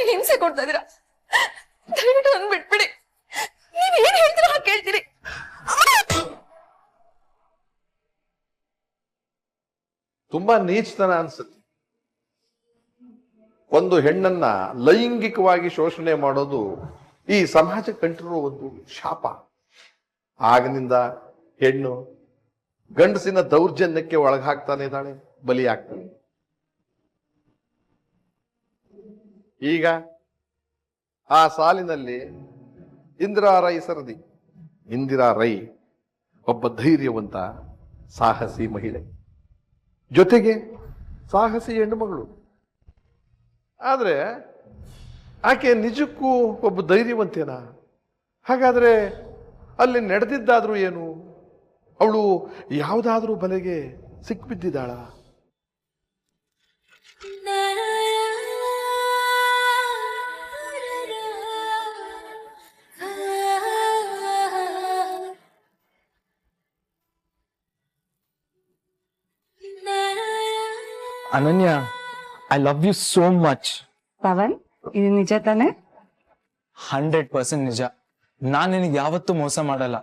ನನಗೆ ಹಿಂಸೆ ಕೊಡ್ತಾ ಇದೀರಾ. ದಯವಿಟ್ಟು ನನ್ ಬಿಟ್ಬಿಡಿ. ನೀವ್ ಏನ್ ಹೇಳ್ತೀರಾ ಹಾಗೆ ಕೇಳ್ತೀರಿ. ತುಂಬಾ ನೀಚತನ ಅನ್ಸುತ್ತೆ. ಒಂದು ಹೆಣ್ಣನ್ನ ಲೈಂಗಿಕವಾಗಿ ಶೋಷಣೆ ಮಾಡೋದು ಈ ಸಮಾಜಕ್ಕೆ ಕಂಟಿರೋ ಒಂದು ಶಾಪ. ಆಗನಿಂದ ಹೆಣ್ಣು ಗಂಡಸಿನ ದೌರ್ಜನ್ಯಕ್ಕೆ ಒಳಗಾಗ್ತಾನೆ ಇದ್ದಾಳೆ, ಬಲಿಯಾಗ್ತಾನೆ. ಈಗ ಆ ಸಾಲಿನಲ್ಲಿ ಇಂದಿರಾ ರೈ ಸರದಿ. ಇಂದಿರಾ ರೈ ಒಬ್ಬ ಧೈರ್ಯವಂತ ಸಾಹಸಿ ಮಹಿಳೆ, ಜೊತೆಗೆ ಸಾಹಸಿ ಹೆಣ್ಣುಮಗಳು. ಆದ್ರೆ ಆಕೆ ನಿಜಕ್ಕೂ ಒಬ್ಬ ಧೈರ್ಯವಂತೇನಾ? ಹಾಗಾದ್ರೆ ಅಲ್ಲಿ ನಡೆದಿದ್ದಾದ್ರೂ ಏನು? ಅವಳು ಯಾವುದಾದ್ರೂ ಬಲೆಗೆ ಸಿಕ್ಬಿದ್ದಿದ್ದಾಳ? Ananya, I love you so much. Pavan, ಇದು ನಿಜ ತಾನೆ? 100% ನಿಜ. ನಾನ್ ನಿನಗೆ ಯಾವತ್ತೂ ಮೋಸ ಮಾಡಲ್ಲ.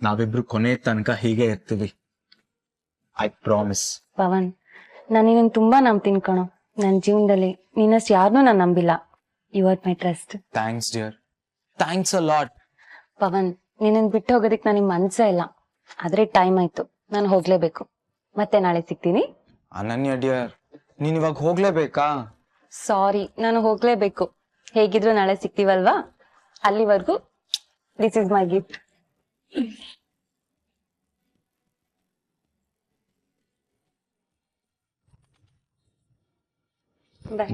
ನಾವಿಬ್ರು ಕೊನೆ ತನಕ ಹೀಗೆ ಇರ್ತೀವಿ. I promise. ಪವನ್, ನಾನು ನಿನ್ನ ತುಂಬಾ ನಂಬ್ತೀನಿ ಕಣೋ. ನನ್ನ ಜೀವನದಲ್ಲಿ ನಿನ್ನಷ್ಟು ಯಾರನ್ನೂ ನಾನು ನಂಬಿಲ್ಲ. You are my trust. Thanks dear, thanks a lot. Pavan, ನಿನ್ನನ್ನು ಬಿಟ್ಟು ಹೋಗೋದಕ್ಕೆ ನನಗೆ ಮನ್ಸೇ ಇಲ್ಲ. ಆದ್ರೆ ಟೈಮ್ ಆಯ್ತು, ನಾನು ಹೋಗ್ಲೇಬೇಕು. ಮತ್ತೆ ನಾಳೆ ಸಿಗ್ತೀನಿ. ಅನನ್ಯ ಡಿಯರ್, ನೀನ್ ಇವಾಗ ಹೋಗ್ಲೇಬೇಕಾ? ಸಾರಿ, ನಾನು ಹೋಗ್ಲೇಬೇಕು. ಹೇಗಿದ್ರು ನಾಳೆ ಸಿಗ್ತೀವಲ್ವಾ? ಅಲ್ಲಿವರೆಗೂ this is my gift.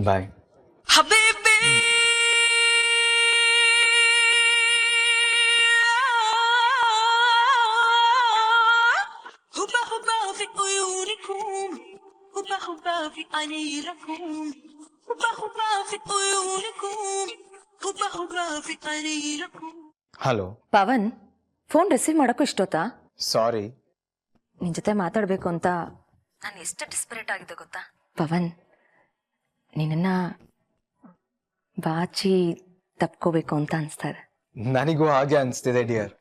Bye. Hello Pavan, phone receive ಮಾಡಕ್ಕೂ ಇಷ್ಟೊತ್ತಾ? ಸಾರಿ. ನಿನ್ ಜೊತೆ ಮಾತಾಡ್ಬೇಕು ಅಂತ ನಾನು ಎಷ್ಟು ಡಿಸ್ಪರೇಟ್ ಆಗಿದೆ ಗೊತ್ತಾ? ಪವನ್, ನಿನ್ನ ಬಾಚಿ ತಪ್ಕೋಬೇಕು ಅಂತ ಅನ್ಸ್ತಾ ಇದೆ. ನನಗೂ ಹಾಗೆ ಅನ್ಸ್ತಿದೆ ಡಿಯರ್.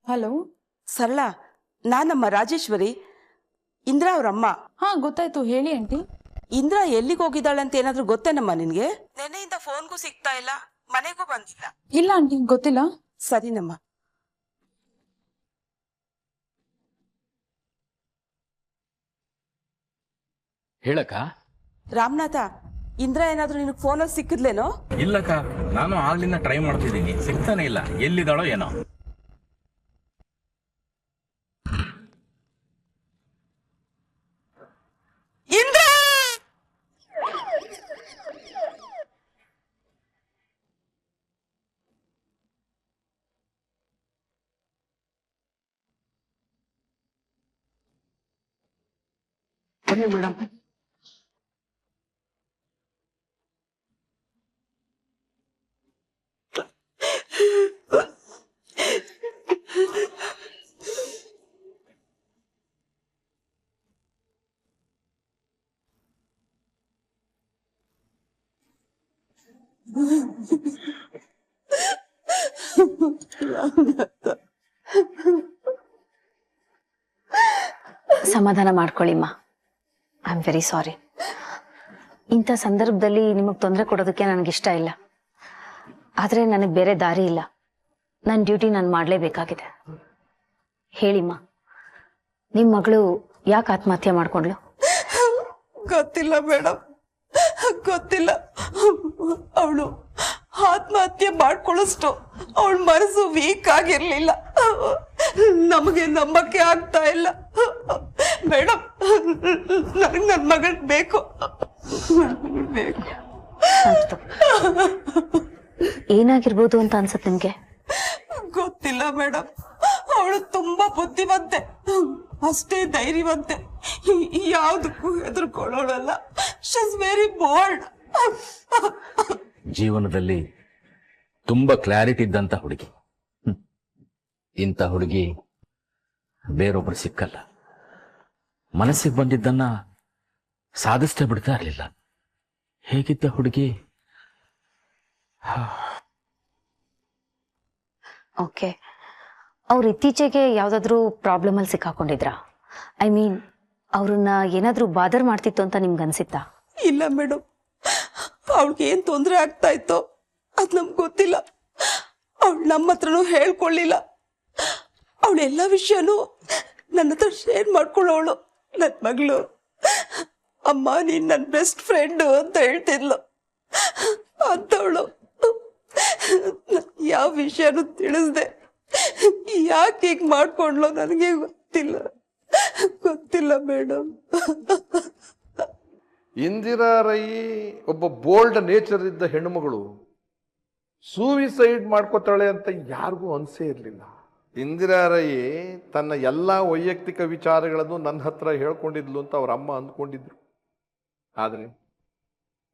ಹಲೋ ಸರಳ, ನಾನಮ್ಮ ರಾಜೇಶ್ವರಿ, ಇಂದ್ರಾ ಅವ್ರಮ್ಮ. ಹಾ ಗೊತ್ತಾಯ್ತು, ಹೇಳಿ ಆಂಟಿ. ಇಂದ್ರಾ ಎಲ್ಲಿಗೆ ಹೋಗಿದ್ದಾಳೆ ಅಂತ ಏನಾದ್ರೂ ಗೊತ್ತೇನಮ್ಮ ನಿನ್ಗೆ? ನೆನೆಯಿಂದ ಫೋನ್ಗೂ ಸಿಗ್ತಾ ಇಲ್ಲ, ಮನೆಗೂ ಬಂದಿಲ್ಲ. ಇಲ್ಲ ಆಂಟಿ, ಗೊತ್ತಿಲ್ಲ. ಸರಿನಮ್ಮ. ಹೇಳಕ್ಕ. ರಾಮನಾಥ, ಇಂದ್ರಾ ಏನಾದ್ರೂ ನಿನಗೆ ಫೋನಲ್ಲಿ ಸಿಕ್ಕಿದ್ಲೇನೋ? ಇಲ್ಲಕ್ಕ, ನಾನು ಆಗ್ಲಿಂದ ಟ್ರೈ ಮಾಡ್ತಿದ್ದೀನಿ, ಸಿಗ್ತಾನೆ ಇಲ್ಲ. ಎಲ್ಲಿದ್ದಾಳೋ ಏನೋ. ಇಂದ್ರಾ! ಮೇಡಮ್, ಸಮಾಧಾನ ಮಾಡ್ಕೊಳ್ಳಿಮ್ಮ. I am very sorry. ಇಂಥ ಸಂದರ್ಭದಲ್ಲಿ ನಿಮಗೆ ತೊಂದರೆ ಕೊಡೋದಕ್ಕೆ ನನಗಿಷ್ಟ ಇಲ್ಲ. ಆದರೆ ನನಗೆ ಬೇರೆ ದಾರಿ ಇಲ್ಲ. ನನ್ನ ಡ್ಯೂಟಿ ನಾನು ಮಾಡಲೇಬೇಕಾಗಿದೆ. ಹೇಳಿಮ್ಮ, ನಿಮ್ಮ ಮಗಳು ಯಾಕೆ ಆತ್ಮಹತ್ಯೆ ಮಾಡ್ಕೊಂಡ್ಲು? ಗೊತ್ತಿಲ್ಲ ಮೇಡಮ್, ಗೊತ್ತಿಲ್ಲ. ಅವಳು ಆತ್ಮಹತ್ಯೆ ಮಾಡ್ಕೊಳ್ಳೋಷ್ಟು ಅವಳ ಮನಸ್ಸು ವೀಕ್ ಆಗಿರ್ಲಿಲ್ಲ. ನಮಗೆ ನಂಬಕ್ಕೆ ಆಗ್ತಾ ಇಲ್ಲ ಮೇಡಮ್. ನನಗೆ ನನ್ನ ಮಗಳು ಬೇಕು, ಬೇಕು. ಶಾಂತ ಏನಾಗಿರ್ಬೋದು ಅಂತ ಅನ್ಸತ್ ನಿಮ್ಗೆ? ಗೊತ್ತಿಲ್ಲ ಮೇಡಮ್, ಅವಳು ತುಂಬಾ ಬುದ್ಧಿವಂತೆ, ಅಷ್ಟೇ ಧೈರ್ಯವಂತೆ, ಯಾವ್ದಕ್ಕೂ ಹೆದರ್ಕೊಳ್ಳೋಳಲ್ಲ. She is very bold. ಜೀವನದಲ್ಲಿ ತುಂಬಾ ಕ್ಲಾರಿಟಿ ಇದ್ದಂತ ಹುಡುಗಿ. ಇಂಥ ಹುಡುಗಿ ಬೇರೊಬ್ರು ಸಿಕ್ಕಲ್ಲ. ಮನಸ್ಸಿಗೆ ಬಂದಿದ್ದನ್ನ ಸಾಧಿಸ್ತೇ ಬಿಡ್ತಾ ಇರಲಿಲ್ಲ. ಹೇಗಿದ್ದ ಹುಡುಗಿ. ಓಕೆ, ಅವ್ರು ಇತ್ತೀಚೆಗೆ ಯಾವ್ದಾದ್ರು ಪ್ರಾಬ್ಲಮ್ ಅಲ್ಲಿ ಸಿಕ್ಕಾಕೊಂಡಿದ್ರಾ? ಐ ಮೀನ್ ಅವ್ರನ್ನ ಏನಾದ್ರೂ ಬಾದರ್ ಮಾಡ್ತಿತ್ತು ಅಂತ ನಿಮ್ಗೆ ಅನ್ಸಿತ್ತಾ? ಇಲ್ಲ ಮೇಡಮ್, ಅವಳಿಗೆ ಏನ್ ತೊಂದರೆ ಆಗ್ತಾ ಇತ್ತೋ ಅದ್ ನಮ್ಗೆ ಗೊತ್ತಿಲ್ಲ. ಅವಳು ನಮ್ಮ ಹತ್ರನೂ ಹೇಳ್ಕೊಳ್ಳಿಲ್ಲ. ಅವಳೆಲ್ಲ ವಿಷಯನೂ ನನ್ನ ಹತ್ರ ಶೇರ್ ಮಾಡ್ಕೊಳ್ಳೋಳು. ನನ್ನ ಮಗಳು, ಅಮ್ಮ ನೀನ್ ನನ್ನ ಬೆಸ್ಟ್ ಫ್ರೆಂಡ್ ಅಂತ ಹೇಳ್ತಿದ್ಲು. ಅಂತವಳು ಯಾವ ವಿಷಯನೂ ತಿಳಿಸ್ದೆ ಯಾಕೆ ಹೀಗೆ ಮಾಡ್ಕೊಂಡ್ಲೋ ನನಗೆ ಗೊತ್ತಿಲ್ಲ ಮೇಡಮ್. ಇಂದಿರಾ ರೈ ಒಬ್ಬ ಬೋಲ್ಡ್ ನೇಚರ್ ಇದ್ದ ಹೆಣ್ಣುಮಗಳು ಸೂಯಿಸೈಡ್ ಮಾಡ್ಕೋತಾಳೆ ಅಂತ ಯಾರಿಗೂ ಅನ್ಸೇ ಇರಲಿಲ್ಲ. ಇಂದಿರಾ ರೈ ತನ್ನ ಎಲ್ಲ ವೈಯಕ್ತಿಕ ವಿಚಾರಗಳನ್ನು ನನ್ನ ಹತ್ರ ಹೇಳ್ಕೊಂಡಿದ್ಲು ಅಂತ ಅವ್ರ ಅಮ್ಮ ಅಂದ್ಕೊಂಡಿದ್ರು. ಆದರೆ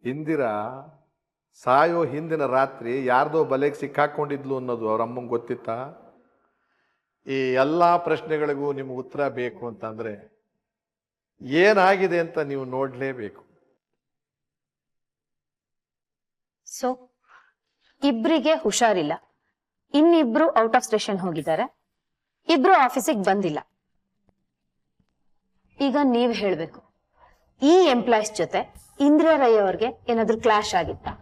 ಇಂದಿರಾ ಸಾಯೋ ಹಿಂದಿನ ರಾತ್ರಿ ಯಾರ್ದೋ ಬಲೆಗೆ ಸಿಕ್ಕಾಕೊಂಡಿದ್ಲು ಅನ್ನೋದು ಅವ್ರ ಅಮ್ಮಂಗೆ ಗೊತ್ತಿತ್ತಾ? ಈ ಎಲ್ಲ ಪ್ರಶ್ನೆಗಳಿಗೂ ನಿಮ್ಗೆ ಉತ್ತರ ಬೇಕು ಅಂತಂದ್ರೆ ಏನಾಗಿದೆ ಅಂತ ನೀವು ನೋಡಲೇಬೇಕು. ಸೊ ಇಬ್ರಿಗೆ ಹುಷಾರಿಲ್ಲ, ಇನ್ನಿಬ್ರು ಔಟ್ ಆಫ್ ಸ್ಟೇಷನ್ ಹೋಗಿದ್ದಾರೆ, ಇಬ್ರು ಆಫೀಸಿಗೆ ಬಂದಿಲ್ಲ. ಈಗ ನೀವ್ ಹೇಳ್ಬೇಕು, ಈ ಎಂಪ್ಲಾಯ್ಸ್ ಜೊತೆ ಇಂದಿರಾ ರೈ ಅವ್ರಿಗೆ ಏನಾದ್ರೂ ಕ್ಲಾಶ್ ಆಗಿತ್ತಾ?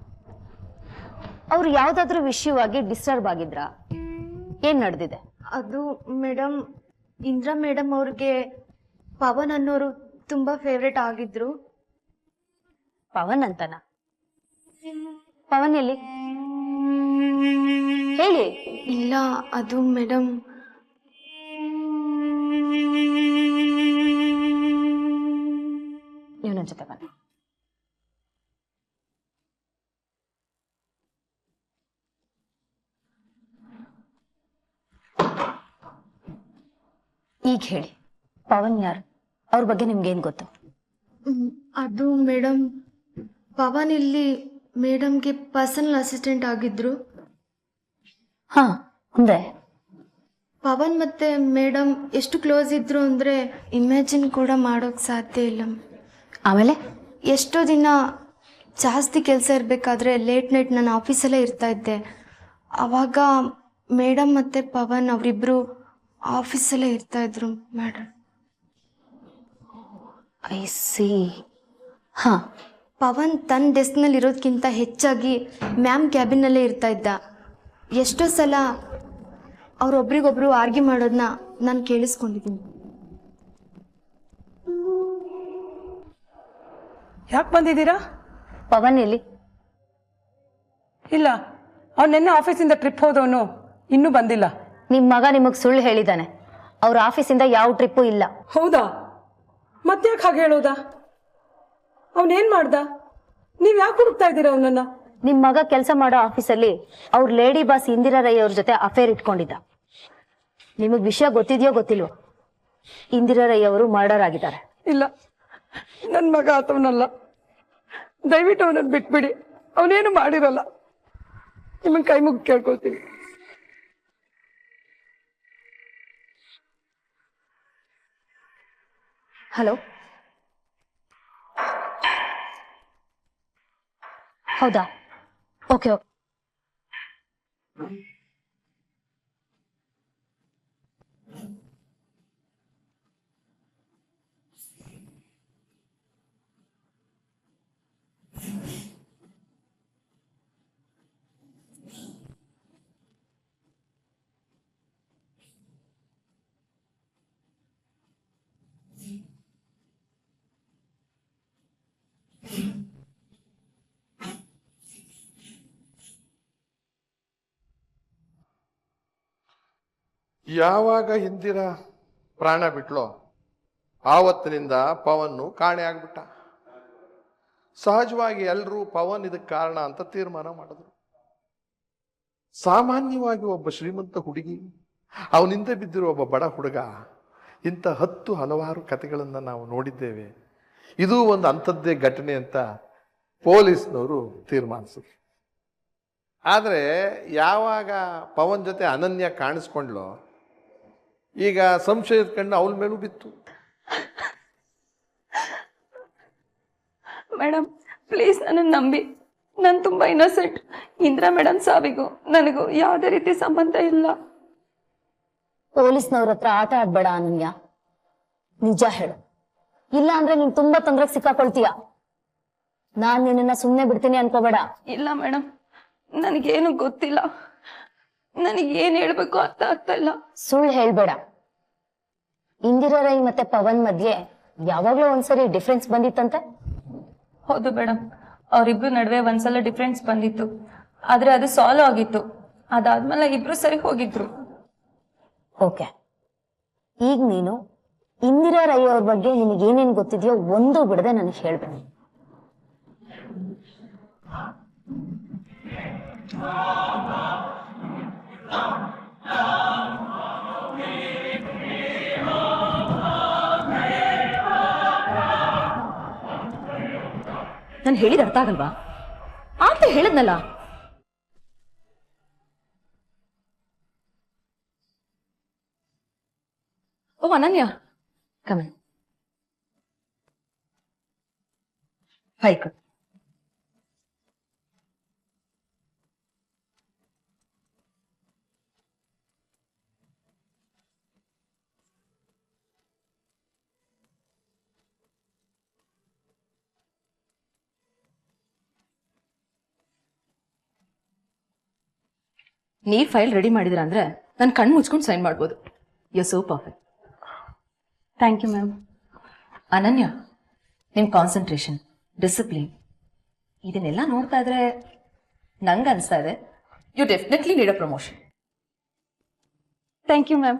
ಅವ್ರು ಯಾವ್ದಾದ್ರು ವಿಷಯವಾಗಿ ಡಿಸ್ಟರ್ಬ್ ಆಗಿದ್ರಾ? ಏನ್ ನಡೆದಿದೆ? ಅದು ಮೇಡಮ್, ಇಂದಿರಾ ಮೇಡಮ್ ಅವ್ರಿಗೆ ಪವನ್ ಅನ್ನೋರು ತುಂಬಾ ಫೇವ್ರೇಟ್ ಆಗಿದ್ರು. ಪವನ್ ಅಂತನ? ಪವನ್ ಎಲ್ಲಿ ಹೇಳಿ? ಇಲ್ಲ, ಅದು ಮೇಡಮ್ ನೀವು ನನ್ನ ಜೊತೆ ಬನ್ನಿ. ಈಗ ಹೇಳಿ, ಪವನ್ ಯಾರು? ಅವ್ರ ಬಗ್ಗೆ ನಿಮ್ಗೇನ್ ಗೊತ್ತು? ಅದು ಮೇಡಮ್, ಪವನ್ ಇಲ್ಲಿ ಮೇಡಮ್ಗೆ ಪರ್ಸನಲ್ ಅಸಿಸ್ಟೆಂಟ್ ಆಗಿದ್ರು. ಹಾ, ಮುಂದೆ? ಪವನ್ ಮತ್ತೆ ಮೇಡಮ್ ಎಷ್ಟು ಕ್ಲೋಸ್ ಇದ್ರು ಅಂದ್ರೆ ಇಮ್ಯಾಜಿನ್ ಕೂಡ ಮಾಡೋಕ್ ಸಾಧ್ಯ ಇಲ್ಲ. ಆಮೇಲೆ ಎಷ್ಟೋ ದಿನ ಜಾಸ್ತಿ ಕೆಲಸ ಇರಬೇಕಾದ್ರೆ ಲೇಟ್ ನೈಟ್ ನಾನು ಆಫೀಸಲ್ಲೇ ಇರ್ತಾ ಇದ್ದೆ. ಆವಾಗ ಮೇಡಮ್ ಮತ್ತು ಪವನ್ ಅವರಿಬ್ಬರು ಆಫೀಸಲ್ಲೇ ಇರ್ತಾ ಇದ್ರು ಮೇಡಮ್. I C. ಹಾ, ಪವನ್ ತನ್ನ ಡೆಸ್ಕ್ನಲ್ಲಿ ಇರೋದಕ್ಕಿಂತ ಹೆಚ್ಚಾಗಿ ಮ್ಯಾಮ್ ಕ್ಯಾಬಿನಲ್ಲೇ ಇರ್ತಾ ಇದ್ದ. ಎಷ್ಟೋ ಸಲ ಅವರೊಬ್ರಿಗೊಬ್ರು ಆರ್ಗ್ಯೂ ಮಾಡೋದನ್ನ ನಾನು ಕೇಳಿಸ್ಕೊಂಡಿದ್ದೀನಿ. ಯಾಕೆ ಬಂದಿದ್ದೀರಾ? ಪವನ್ ಎಲ್ಲಿ? ಇಲ್ಲ, ಅವ್ನು ನಿನ್ನೆ ಆಫೀಸಿಂದ ಟ್ರಿಪ್ ಹೋದವನು ಇನ್ನೂ ಬಂದಿಲ್ಲ. ನಿಮ್ ಮಗ ನಿಮಗ್ ಸುಳ್ಳು ಹೇಳಿದಾನೆ. ಅವ್ರ ಆಫೀಸಿಂದ ಯಾವ ಟ್ರಿಪ್ಪು ಇಲ್ಲ. ಹೌದಾ? ಮತ್ತ್ಯಾಕೆ ಹಾಗೆ ಹೇಳೋದಾ? ಅವನೇನ್ ಮಾಡ್ದ? ನೀವ್ ಯಾಕೆ ಹುಡುಕ್ತಾ ಇದ್ದೀರಾ ಅವನನ್ನ? ನಿಮ್ ಮಗ ಕೆಲಸ ಮಾಡೋ ಆಫೀಸಲ್ಲಿ ಅವ್ರ ಲೇಡಿ ಬಾಸ್ ಇಂದಿರಾ ರೈ ಅವ್ರ ಜೊತೆ ಅಫೇರ್ ಇಟ್ಕೊಂಡಿದ್ದ. ನಿಮಗ್ ವಿಷಯ ಗೊತ್ತಿದೆಯೋ ಗೊತ್ತಿಲ್ವೋ? ಇಂದಿರಾ ರೈ ಅವರು ಮರ್ಡರ್ ಆಗಿದ್ದಾರೆ. ಇಲ್ಲ, ನನ್ ಮಗ ಆತವನಲ್ಲ. ದಯವಿಟ್ಟು ಅವನನ್ನ ಬಿಟ್ಬಿಡಿ, ಅವನೇನು ಮಾಡಿರಲ್ಲ. ನಿಮ್ಮನ್ ಕೈ ಮುಗಿ ಕೇಳ್ಕೊಳ್ತೀನಿ. ಹಲೋ, ಹೌದಾ? Okay okay. ಯಾವಾಗ ಇಂದಿರಾ ಪ್ರಾಣ ಬಿಟ್ಲೋ ಆವತ್ತಿನಿಂದ ಪವನ್ನು ಕಾಣೆ ಆಗ್ಬಿಟ್ಟ. ಸಹಜವಾಗಿ ಎಲ್ಲರೂ ಪವನ್ ಇದಕ್ಕೆ ಕಾರಣ ಅಂತ ತೀರ್ಮಾನ ಮಾಡಿದ್ರು. ಸಾಮಾನ್ಯವಾಗಿ ಒಬ್ಬ ಶ್ರೀಮಂತ ಹುಡುಗಿ, ಅವನಿಂದ ಬಿದ್ದಿರುವ ಒಬ್ಬ ಬಡ ಹುಡುಗ, ಇಂಥ ಹಲವಾರು ಕಥೆಗಳನ್ನು ನಾವು ನೋಡಿದ್ದೇವೆ. ಇದು ಒಂದು ಅಂಥದ್ದೇ ಘಟನೆ ಅಂತ ಪೊಲೀಸ್ನವರು ತೀರ್ಮಾನಿಸಿದ್ರು. ಆದರೆ ಯಾವಾಗ ಪವನ್ ಜೊತೆ ಅನನ್ಯ ಕಾಣಿಸ್ಕೊಂಡ್ಲೋ, ಈಗ ಸಂಶಯದ ಕಣ್ಣು ಅವಳ ಮೇಲೂ ಬಿತ್ತು. ಮೇಡಮ್ ಪ್ಲೀಸ್ ನನ್ನನ್ನು ನಂಬಿ, ನಾನು ತುಂಬ ಇನ್ನೋಸೆಂಟ್. ಇಂದಿರಾ ಮೇಡಮ್ ಸಾವಿಗೂ ನನಗೂ ಯಾವುದೇ ರೀತಿ ಸಂಬಂಧ ಇಲ್ಲ. ಪೊಲೀಸ್ನವ್ರ ಹತ್ರ ಆಟ ಆಡ್ಬೇಡ ಅನನ್ಯ, ನಿಜ ಹೇಳು. ಇಲ್ಲ ಅಂದ್ರೆ ನೀನ್ ತುಂಬಾ ತೊಂದ್ರೆಗೆ ಸಿಕ್ಕಾಕೊಳ್ತೀಯ. ನಾನ್ ನಿನ್ನ ಸುಮ್ನೆ ಬಿಡ್ತೀನಿ ಅನ್ಕೋಬೇಡ. ಇಲ್ಲ ಮೇಡಮ್, ನನಗೇನು ಗೊತ್ತಿಲ್ಲ. ನನಗೇನು ಹೇಳ್ಬೇಕು ಅರ್ಥ ಆಗ್ತಾ ಇಲ್ಲ. ಸುಳ್ಳು ಹೇಳ್ಬೇಡ. ಇಂದಿರಾ ರೈ ಮತ್ತೆ ಪವನ್ ಮಧ್ಯೆ ಯಾವಾಗ್ಲೂ ಒಂದ್ಸರಿ ಡಿಫ್ರೆನ್ಸ್ ಬಂದಿತ್ತಂತೆ. ಹೌದು ಮೇಡಮ್, ಅವರಿಬ್ರು ನಡುವೆ ಒಂದ್ಸಲ ಡಿಫ್ರೆನ್ಸ್ ಬಂದಿತ್ತು. ಆದ್ರೆ ಅದು ಸಾಲ್ವ್ ಆಗಿತ್ತು. ಅದಾದ್ಮೇಲೆ ಇಬ್ರು ಸರಿ ಹೋಗಿದ್ರು. ಓಕೆ, ಈಗ ನೀನು ಇಂದಿರಾ ರೈ ಅವ್ರ ಬಗ್ಗೆ ನಿನಗೇನೇನು ಗೊತ್ತಿದೆಯೋ ಒಂದು ಬಿಡದೆ ನನಗೆ ಹೇಳ್ಬೇಕು. ನಾನು ಹೇಳಿದ ಅರ್ಥ ಆಗಲ್ವಾ? ಅಂತ ಹೇಳಿದ್ನಲ್ಲ. ಓ ಅನನ್ಯ, ಕಮನ್. ಹೈಕ್. ನೀವ್ ಫೈಲ್ ರೆಡಿ ಮಾಡಿದ್ರ ಅಂದ್ರೆ ನಾನು ಕಣ್ಣು ಮುಚ್ಕೊಂಡು ಸೈನ್ ಮಾಡ್ಬೋದು. You so perfect. Thank you ma'am. Ananya, ನಿಮ್ ಕಾನ್ಸಂಟ್ರೇಷನ್, ಡಿಸಿಪ್ಲಿನ್ ಇದನ್ನೆಲ್ಲ ನೋಡ್ತಾ ಇದ್ರೆ ನಂಗೆ ಅನಿಸ್ತಾ ಇದೆ you definitely need a promotion. Thank you ma'am.